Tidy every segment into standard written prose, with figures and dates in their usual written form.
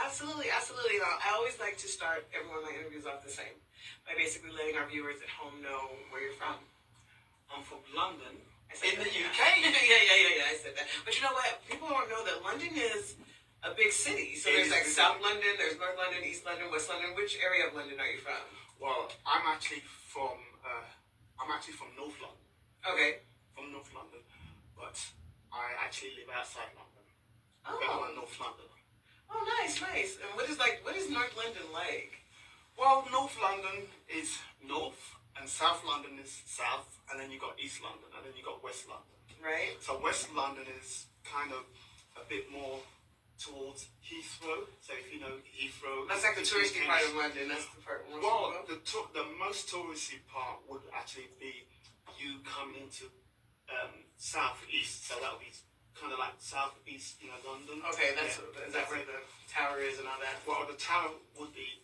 Absolutely, absolutely. I always like to start every one of my interviews off the same by basically letting our viewers at home know where you're from. I'm from London, in the UK. Yeah. I said that. But you know what? People don't know that London is a big city. So there's like South London, there's North London, East London, West London. Which area of London are you from? Well, I'm actually from North London. Okay. From North London, but I actually live outside London. Oh. I'm North London. Oh, nice. And what is North London like? Well, North London is north, and South London is south, and then you got East London, and then you got West London. Right. So West London is kind of a bit more towards Heathrow. So if you know Heathrow, that's like the touristy part of London. That's the part. Well, the most touristy part would actually be you come into southeast. So that would be kind of like southeast, London. Okay, is that where the tower is and all that? Well, the tower would be,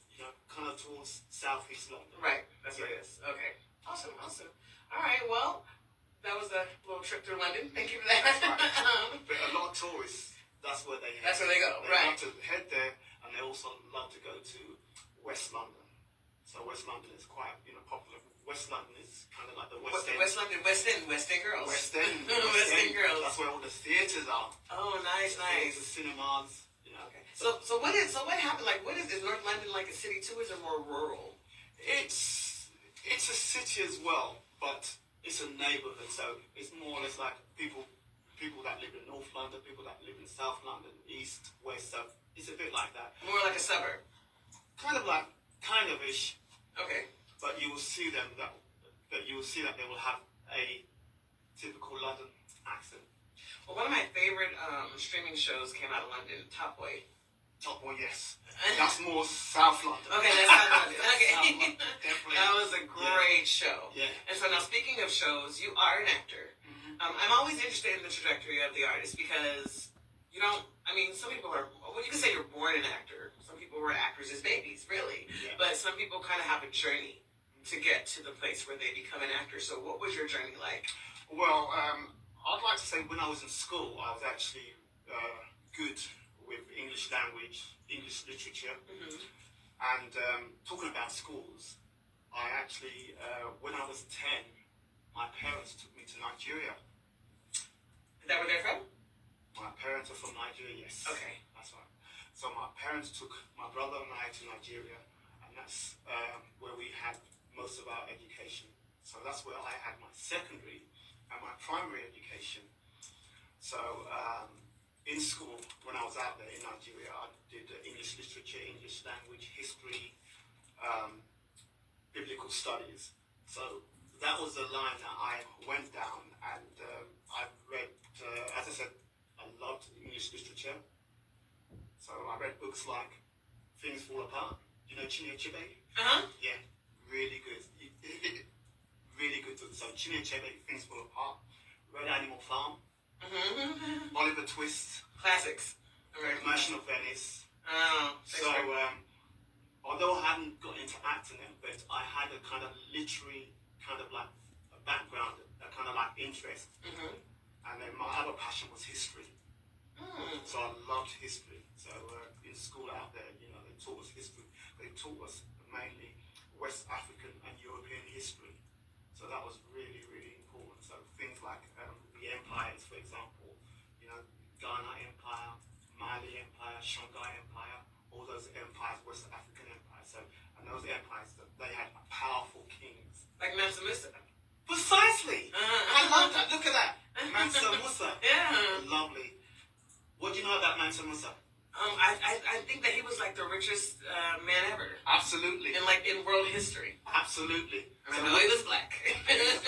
kind of towards southeast London. Right, that's where it is. Okay, awesome. All right, well, that was a little trip through London. Thank you for that. That's right. But a lot of tourists, that's where they head. That's where they go, they right. love to head there, and they also love to go to West London. So West London is quite, popular. West London is kind of like the West End. West London, West End girls. West End. West End girls. That's where all the theatres are. Oh, nice. The cinemas. Okay. So what happened? Like, is North London like a city too? Or is it more rural? It's a city as well, but it's a neighbourhood. So it's more or less like people that live in North London, people that live in South London, East, West. So it's a bit like that. More like a suburb. Kind of ish. Okay. But you will see them that they will have a typical London accent. Well, one of my favorite streaming shows came out of London, Top Boy. Top Boy, yes. That's more South London. Okay, that's South London. Okay. South London, definitely. That was a great show. Yeah. And so now, speaking of shows, you are an actor. Mm-hmm. I'm always interested in the trajectory of the artist because some people are, you can say you're born an actor. Some people were actors as babies, really. Yeah. But some people kind of have a journey to get to the place where they become an actor. So what was your journey like? Well, I'd like to say when I was in school, I was actually good with English language, English literature. Mm-hmm. And talking about schools, I actually, when I was 10, my parents took me to Nigeria. Is that where they're from? My parents are from Nigeria, yes. Okay. That's right. So my parents took my brother and I to Nigeria, and that's where we had most of our education. So that's where I had my secondary and my primary education. So in school, when I was out there in Nigeria, I did English literature, English language, history, biblical studies. So that was the line that I went down, and I read, as I said, I loved English literature. So I read books like Things Fall Apart. You know Chinua Achebe? Uh-huh. Yeah, really good. Really good. So Chinua Achebe, Things Fall Apart. Red Animal Farm. Mm-hmm. Oliver Twist. Classics. Merchant of Venice. Oh. So although I hadn't got into acting then, but I had a kind of literary kind of like a background, a kind of like interest. Mm-hmm. And then my other passion was history. Mm. So I loved history. So in school out there, they taught us history. They taught us mainly West African and European history. So that was really, really important. So things like the empires, for example, Ghana Empire, Mali Empire, Shanghai Empire, all those empires, West African empires. So, and those empires, they had powerful kings. Like Mansa Musa. Precisely. I love that. Look at that. Mansa Musa. Yeah. Lovely. What do you know about Mansa Musa? I think that he was like the richest man ever. Absolutely. In world history. Absolutely. I know he was black.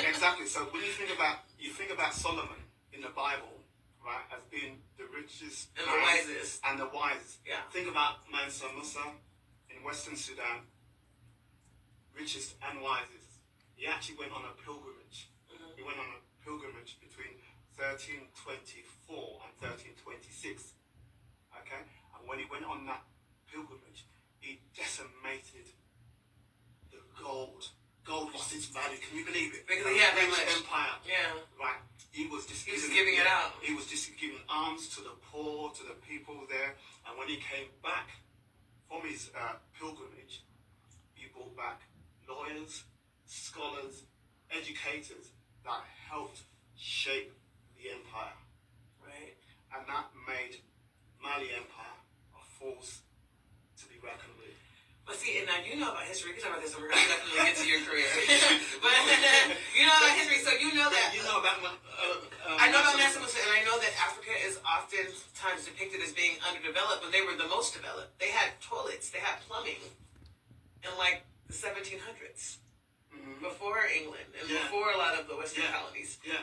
Exactly. So when you think about Solomon in the Bible, right, as being the richest and the wisest. And the wisest. Yeah. Think about Mansa Musa in Western Sudan, richest and wisest. He actually went on a pilgrimage. Mm-hmm. He went on a pilgrimage between 1324 and 1326. Okay? And when he went on that pilgrimage, he decimated the gold. Gold lost its value. Can you believe it? Because he had that much empire. Yeah. Right. He was just giving it out. He was just giving alms to the poor, to the people there. And when he came back from his pilgrimage, he brought back lawyers, scholars, educators that helped shape the empire. Right. And that made Mali Empire a force to be reckoned with. But see, and now you know about history. We can talk about this, and we're going to definitely get to your career. But you know about history, so you know that. You know about I know about Mansa Musa, and I know that Africa is oftentimes depicted as being underdeveloped when they were the most developed. They had toilets, they had plumbing in like the 1700s, before England, and before a lot of the Western colonies. Yeah.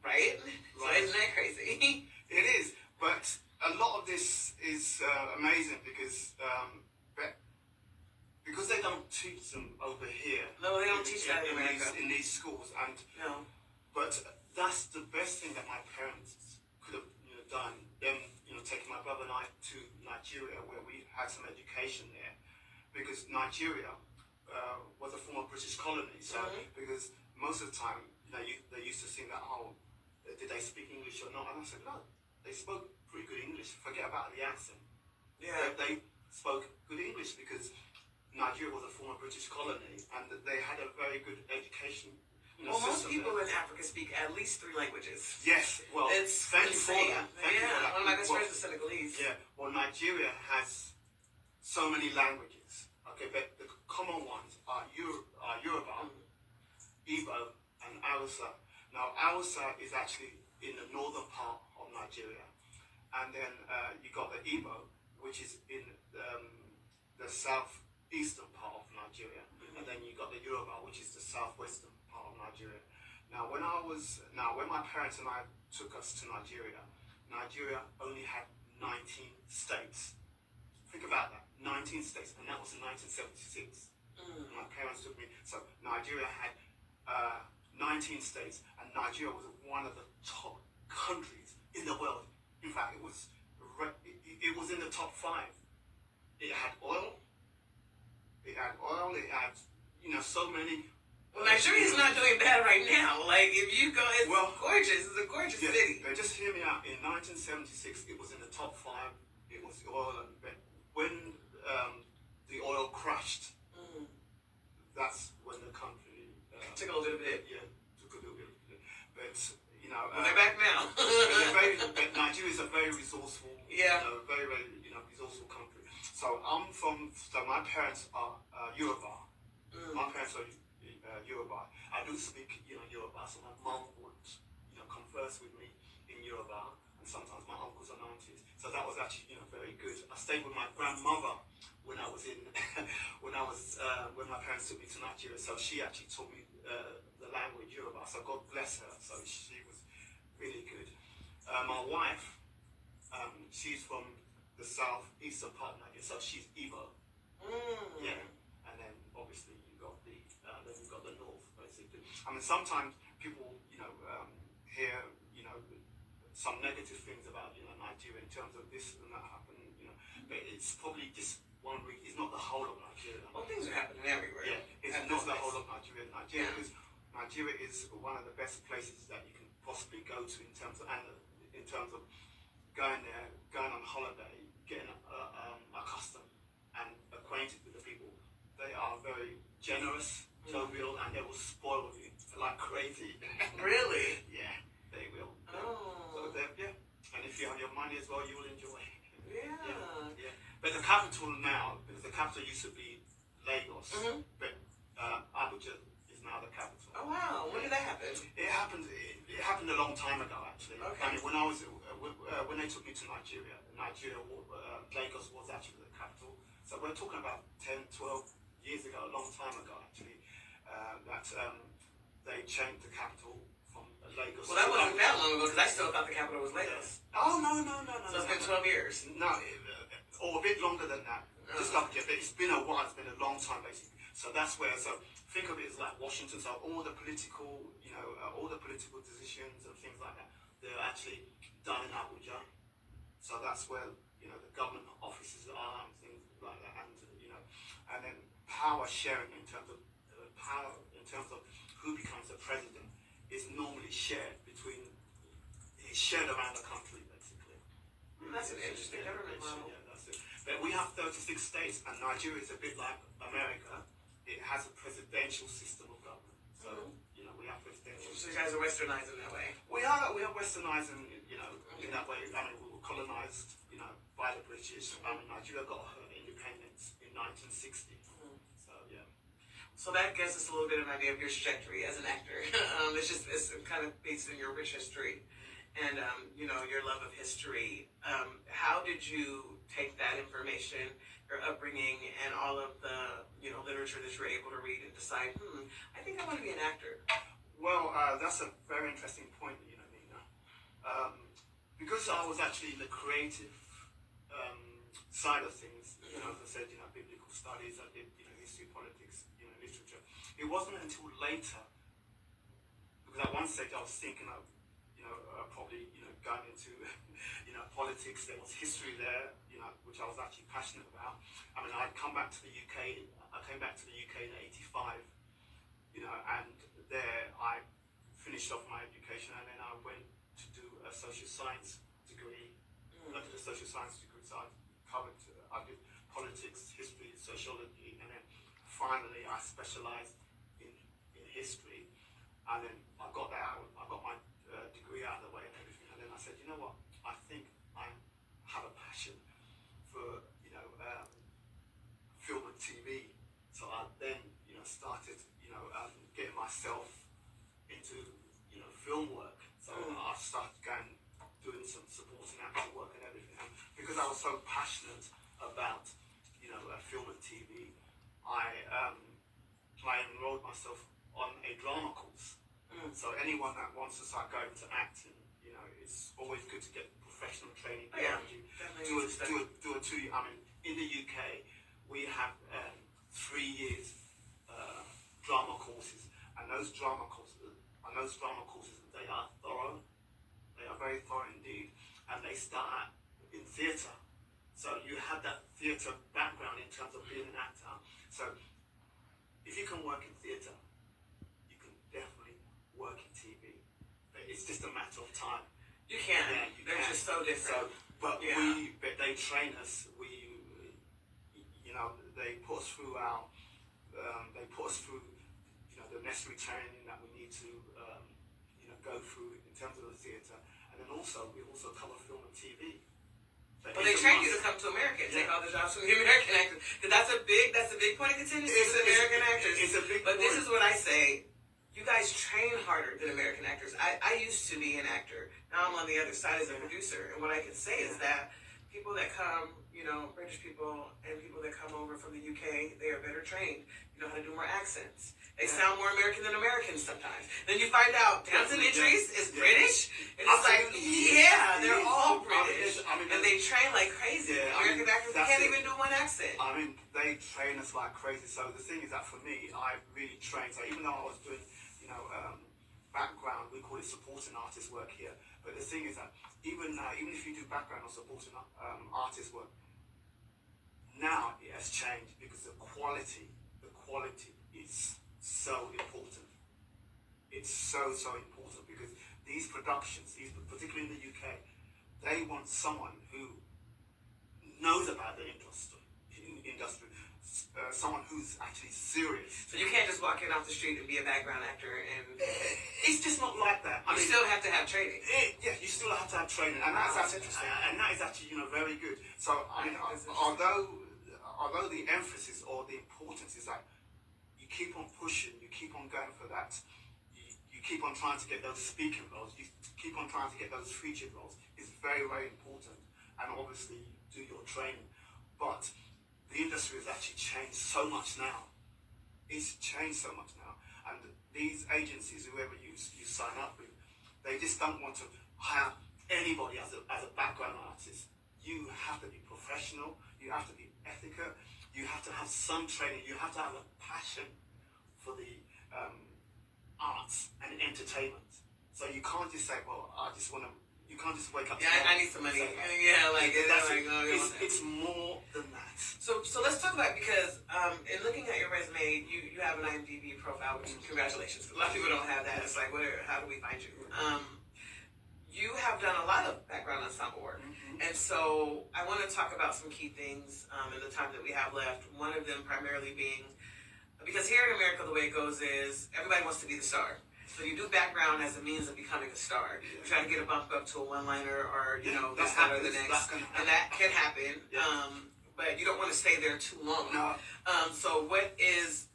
Right? So isn't that crazy? It is, but a lot of this is amazing because they don't teach them over here. No, they don't teach that in America. In these schools, and no. But that's the best thing that my parents could have done. Them, taking my brother and I to Nigeria, where we had some education there, because Nigeria was a former British colony. So because most of the time, they used to think that, oh, did they speak English or not? And I said, no, they spoke pretty good English. Forget about the accent. Yeah. They spoke good English because Nigeria was a former British colony, and they had a very good education. Well, most people in Africa speak at least 3 languages. Yes, well, it's thank you for that. One of my best friends is Senegalese. Yeah, well, Nigeria has so many languages. Okay, but the common ones are Yoruba, Igbo, and Hausa. Now, Hausa is actually in the northern part of Nigeria, and then you got the Igbo, which is in the southeastern part of Nigeria, and then you got the Yoruba, which is the southwestern part of Nigeria. Now, when my parents and I took us to Nigeria, Nigeria only had 19 states. Think about that, 19 states, and that was in 1976. My parents took me, so Nigeria had 19 states, and Nigeria was one of the top countries in the world. In fact, it was in the top 5. It had oil. It had so many. Well, Nigeria's not doing bad right now. Like, if you go, it's gorgeous. It's a gorgeous city. Just hear me out. In 1976, it was in the top 5. It was oil, and when the oil crashed, that's when the country took a little bit. Yeah, took a little bit. But they're back now. but Nigeria is a very resourceful, very resourceful country. So my parents are Yoruba. My parents are Yoruba. I do speak, Yoruba, so my mom would, converse with me in Yoruba, and sometimes my uncles and aunties. So that was actually, very good. I stayed with my grandmother when I was when my parents took me to Nigeria. So she actually taught me the language Yoruba. So God bless her. So she was really good. My wife, she's from the southeastern part of Nigeria, so she's Igbo. Yeah, and then obviously you got the north, basically. I mean, sometimes people, hear, some negative things about, Nigeria in terms of this and that happening, but it's probably just one week. It's not the whole of Nigeria. Well, things are happening everywhere. Yeah, it's not the whole of Nigeria. Nigeria is one of the best places that you can possibly go to in terms of going there, going on holiday, getting accustomed and acquainted with the people. They are very generous, jovial, and they will spoil you like crazy. Really? Yeah, they will. Oh. So and if you have your money as well, you will enjoy it. Yeah. But the capital now, because the capital used to be Lagos, but Abuja is now the capital. Oh wow! When did that happen? It happened a long time ago, actually. Okay. I mean, when they took me to Nigeria, Lagos was actually the capital. So we're talking about 10, 12 years ago, a long time ago, actually, that they changed the capital from Lagos. Well, that wasn't that long ago, because I still thought the capital was Lagos. Oh, no. So it's been 12 years. No, or a bit longer than that. Just up here, but it's been a while. It's been a long time, basically. So that's where. So think of it as like Washington. So all the political, decisions and things like that, they're actually done in Abuja. So that's where the government offices are and things like that, and then power sharing in terms of who becomes the president is normally shared around the country, basically. That's an interesting government model. Yeah, that's it. But we have 36 states, and Nigeria is a bit like America. It has a presidential system of government. So, you know, we have presidential. So you guys are westernized in that way? We are westernized, you know, in that way. I mean, we were colonized, you know, by the British. I mean, Nigeria got her independence in 1960. So, yeah. So that gives us a little bit of an idea of your trajectory as an actor. It's kind of based on your rich history and, you know, your love of history. How did you take that information, your upbringing, and all of the, you know, literature that you were able to read and decide, I think I want to be an actor? Well, that's a very interesting point, you know, Nina. Because I was actually in the creative side of things, you know, as I said, you know, biblical studies, I did, you know, history, politics, you know, literature. It wasn't until later, because at one stage I was thinking of, you know, probably, you know, going into, you know, politics. There was history there, you know, which I was actually passionate about. I mean, I'd come back to the UK. I came back to the UK in '85, you know, and there I finished off my education, and then I went to do a social science degree. I did a social science degree, so I did politics, history, sociology, and then finally I specialized in history. And then I got that out, I got my degree out of the way and everything, and then I said, you know what, I think I have a passion for, you know, film and TV. So I then, you know, started, you know, getting myself into, you know, film work. So I started doing some supporting acting work and everything. And because I was so passionate about, you know, film and TV, I enrolled myself on a drama course. So anyone that wants to start going to acting, you know, it's always good to get professional training behind you. Do a 2 year. I mean, in the UK, we have 3 years drama courses, and those drama courses, they are thorough. They are very thorough indeed, and they start in theatre. So you have that theatre background in terms of being an actor. So if you can work in theatre, you can definitely work in TV. It's just a matter of time. You can. Yeah, They're just so different. But they train us. You know, they put us through you know, the necessary training that we need to, you know, go through in terms of the theatre, and then we also cover film and TV. But they train you to come to America and take all the jobs from the American actors. Because that's a big point of contention. It's American actors. It's a big but point. This is what I say. You guys train harder than American actors. I used to be an actor. Now I'm on the other side as a producer. And what I can say is that people that come, you know, British people and people that come over from the UK, they are better trained. You know how to do more accents. They sound more American than Americans sometimes. Then you find out Townsend Idris is British. And it's like, they're all British. And they train like crazy. American actors, they can't even do one accent. I mean, they train us like crazy. So the thing is that for me, I really trained. So even though I was doing, you know, background, we call it supporting artist work here. But the thing is that even if you do background or supporting artist work, now it has changed because the quality is so important. It's so important because these productions, particularly in the UK, they want someone who knows about the industry, someone who's actually serious. So you can't just walk in off the street and be a background actor and... It's just not like that. You still have to have training. You still have to have training, and that's interesting. And that is actually, you know, very good. So I mean, although the emphasis or the importance is that you keep on pushing, you keep on going for that, you keep on trying to get those speaking roles, you keep on trying to get those featured roles, is very, very important. And obviously, do your training. But the industry has actually changed so much now. It's changed so much now. And these agencies, whoever you sign up with, they just don't want to hire anybody as a background artist. You have to be professional, you have to be ethical, you have to have some training, you have to have a passion for the arts and entertainment. So you can't just say, well, you can't just wake up. I need some money. It's more than that. So let's talk about it because in looking at your resume, you have an IMDb profile, which congratulations. A lot of people don't have that. It's like, how do we find you? you have done a lot of background ensemble work. And so I want to talk about some key things in the time that we have left. One of them primarily being, because here in America, the way it goes is everybody wants to be the star. So you do background as a means of becoming a star. You try to get a bump up to a one-liner or, this, that, or the next. And that can happen. But you don't want to stay there too long. No. So what is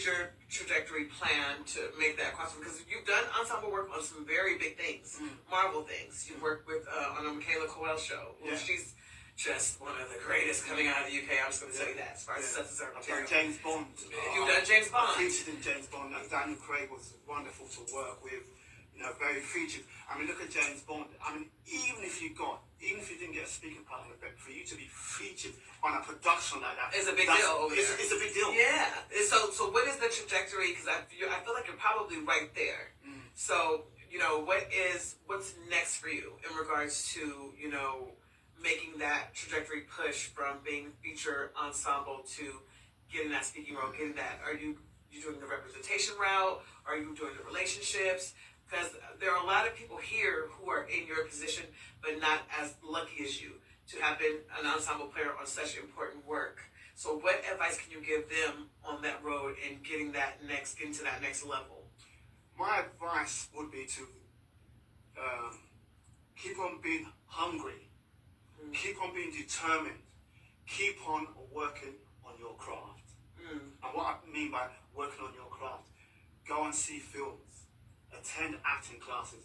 your trajectory plan to make that possible? Because you've done ensemble work on some very big things, Marvel things. You worked with on a Michaela Coel show. Well, she's just one of the greatest coming out of the UK. I'm just going to tell you that as far as sets and I've done James Bond. You've done James Bond. Featured in James Bond. Daniel Craig was wonderful to work with. Very featured. I mean, look at James Bond. I mean, even if you didn't get a speaking part in it, for you to be featured on a production like that, it's a big deal over there. It's a big deal. Yeah. So what is the trajectory? Because I feel like you're probably right there. So what's next for you in regards to making that trajectory push from being feature ensemble to getting that speaking role, getting that? Are you doing the representation route? Are you doing the relationships? Because there are a lot of people here who are in your position, but not as lucky as you to have been an ensemble player on such important work. So what advice can you give them on that road and getting to that next level? My advice would be to keep on being hungry, keep on being determined, keep on working on your craft. And what I mean by working on your craft, go and see films. Attend acting classes.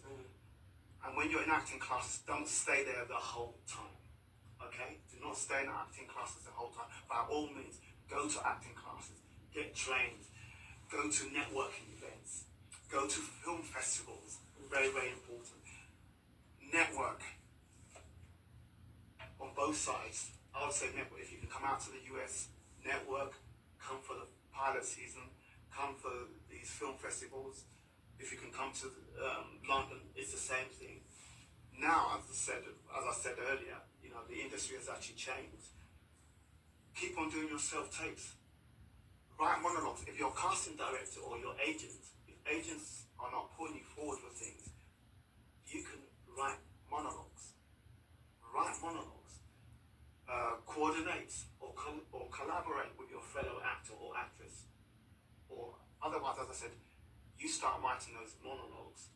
And when you're in acting classes, don't stay there the whole time. Okay? Do not stay in acting classes the whole time. By all means, go to acting classes. Get trained. Go to networking events. Go to film festivals. Very, very important. Network. On both sides. I would say network. If you can come out to the US, network. Come for the pilot season. Come for these film festivals. If you can come to London, it's the same thing. Now, as I said earlier, the industry has actually changed. Keep on doing your self-tapes. Write monologues. If you're a casting director or your agent, if agents are not putting you forward for things, you can write monologues. Write monologues. Coordinate or collaborate with your fellow actor or actress. Or otherwise, as I said, you start writing those monologues.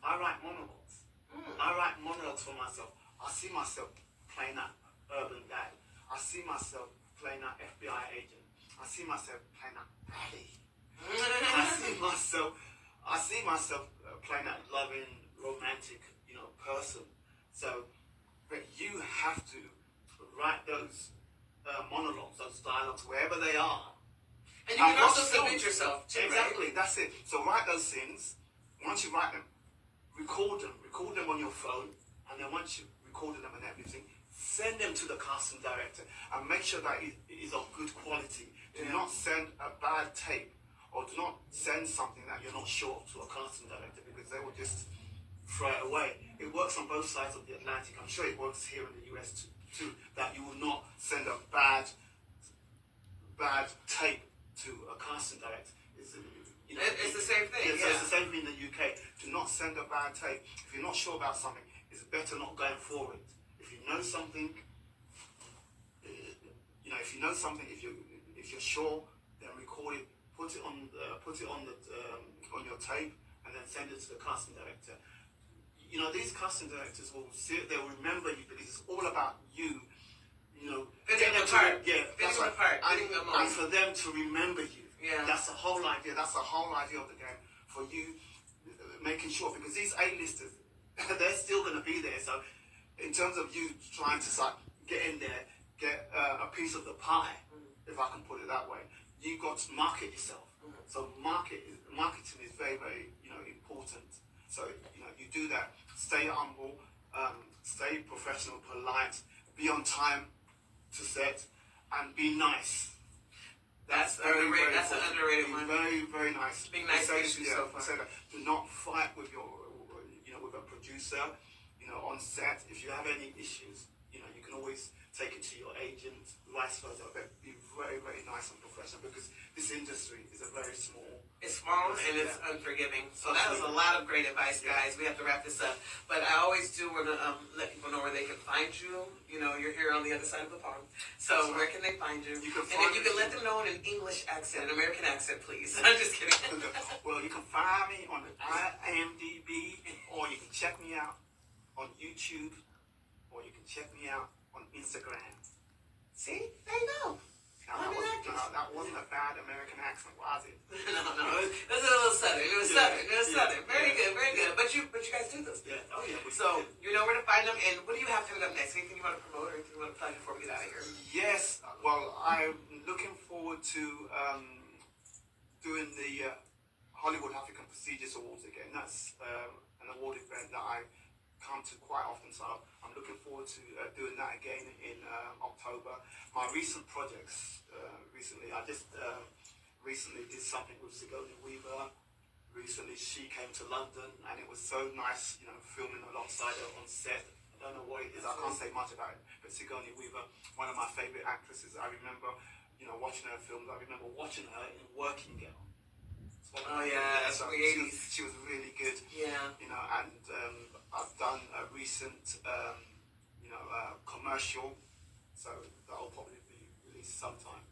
I write monologues. I write monologues for myself. I see myself playing that urban dad. I see myself playing that FBI agent. I see myself playing that baddie. I see myself playing that loving, romantic, person. So, but you have to write those monologues, those dialogues, wherever they are. And you can also submit yourself too, exactly, right? That's it. So write those things. Once you write them, record them on your phone, and then once you recorded them and everything, send them to the casting director and make sure that it is of good quality. Do not send a bad tape, or do not send something that you're not sure to a casting director, because they will just throw it away. It works on both sides of the Atlantic. I'm sure it works here in the US too, that you will not send a bad tape to a casting director. It's the same thing. So it's the same thing in the UK. Do not send a bad tape. If you're not sure about something, it's better not going forward. If you know something, if you're sure, then record it, put it on your tape, and then send it to the casting director. These casting directors they'll remember you, because it's all about you. Fitting the part. And for them to remember you. Yeah. That's the whole idea. That's the whole idea of the game. For you making sure, because these A-listers, they're still going to be there. So in terms of you trying to get in there, get a piece of the pie, if I can put it that way, you've got to market yourself. So marketing is very, very important. So you do that. Stay humble, stay professional, polite, be on time to set, and be nice. That's an underrated one. Very, very nice. Being nice makes you so fun. Do not fight with with a producer, on set. If you have any issues, you can always take it to your agent, vice versa. But be very very, very nice and professional because this industry is a very small. It's small and it's unforgiving. So that was a lot of great advice, guys. We have to wrap this up. But I always do want to let people know where they can find you. You know, you're here on the other side of the pond. So where can they find you? And if you can let them know in an English accent, an American accent, please. I'm just kidding. Well, you can find me on IMDb, or you can check me out on YouTube, or you can check me out on Instagram. See? There you go. That wasn't a bad American accent, was it? No. It was a little southern. It was southern. Very good, very good. But you guys do this. Yeah. Oh, yeah. So you know where to find them. And what do you have coming up next? Anything you want to promote or anything you want to plug before we get out of here? Yes. Well, I'm looking forward to doing the Hollywood African Prestigious Awards again. That's an award event that I come to quite often, so I'm looking forward to doing that again in October. My recent projects, I just recently did something with Sigourney Weaver. Recently she came to London and it was so nice, you know, filming alongside her on set. I don't know what it is, I can't say much about it, but Sigourney Weaver, one of my favourite actresses. I remember, you know, watching her films. I remember watching her in Working Girl. Oh yeah, that's so the 80s. She was really good. Yeah. You know, and I've done a recent, commercial, so that'll probably be released sometime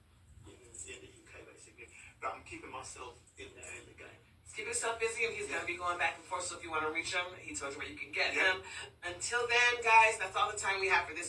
in the UK, basically. But I'm keeping myself in there in the game. He's keeping himself busy, and he's going to be going back and forth. So if you want to reach him, he tells you where you can get him. Until then, guys, that's all the time we have for this week.